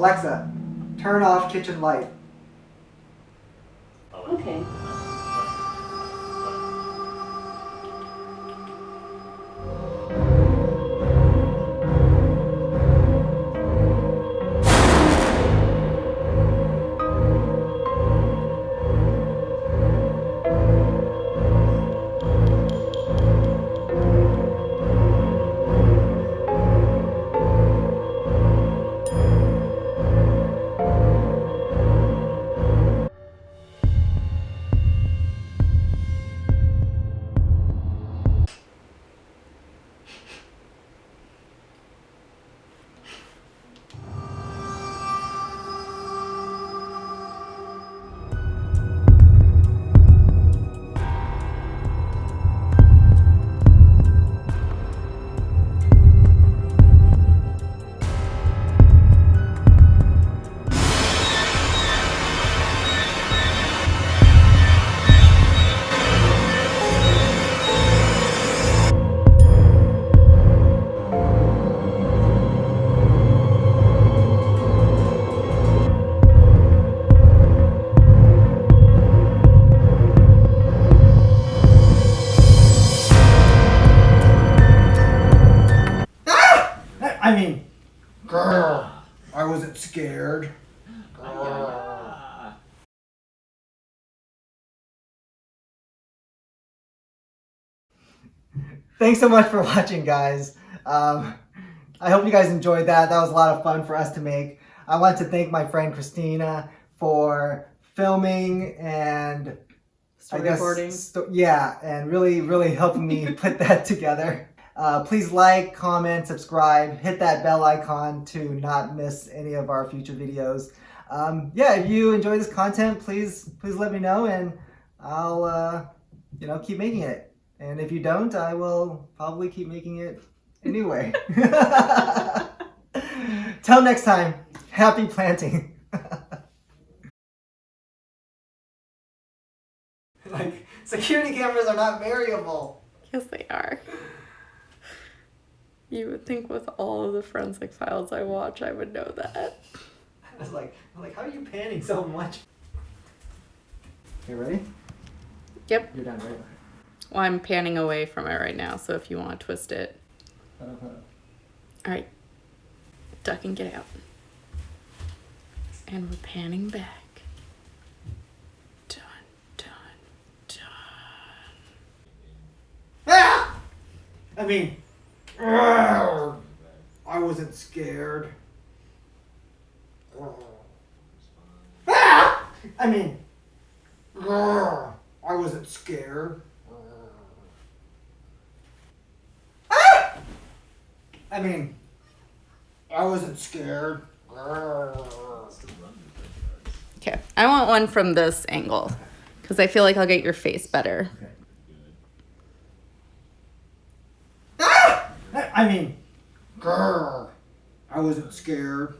Alexa, turn off kitchen light. Okay. I mean, girl, I wasn't scared. Thanks so much for watching, guys. I hope you guys enjoyed that. That was a lot of fun for us to make. I want to thank my friend Christina for filming and Storyboarding. yeah, and really helping me put that together. Please like, comment, subscribe, hit that bell icon to not miss any of our future videos. Yeah, if you enjoy this content, please let me know, and I'll keep making it. And if you don't, I will probably keep making it anyway. Till next time, happy planting. Like, security cameras are not variable. Yes, they are. You would think with all of the forensic files I watch, I would know that. I was like, how are you panning so much? You ready? Yep. You're done, right? Well, I'm panning away from it right now, so if you want to twist it. Hold on. All right. Duck and get out. And we're panning back. Dun, dun, dun. Ah! I mean, I wasn't scared. Ah! I mean, I wasn't scared. Ah! I mean, I wasn't scared. Okay, I want one from this angle because I feel like I'll get your face better. Okay. Ah! I mean, I wasn't scared.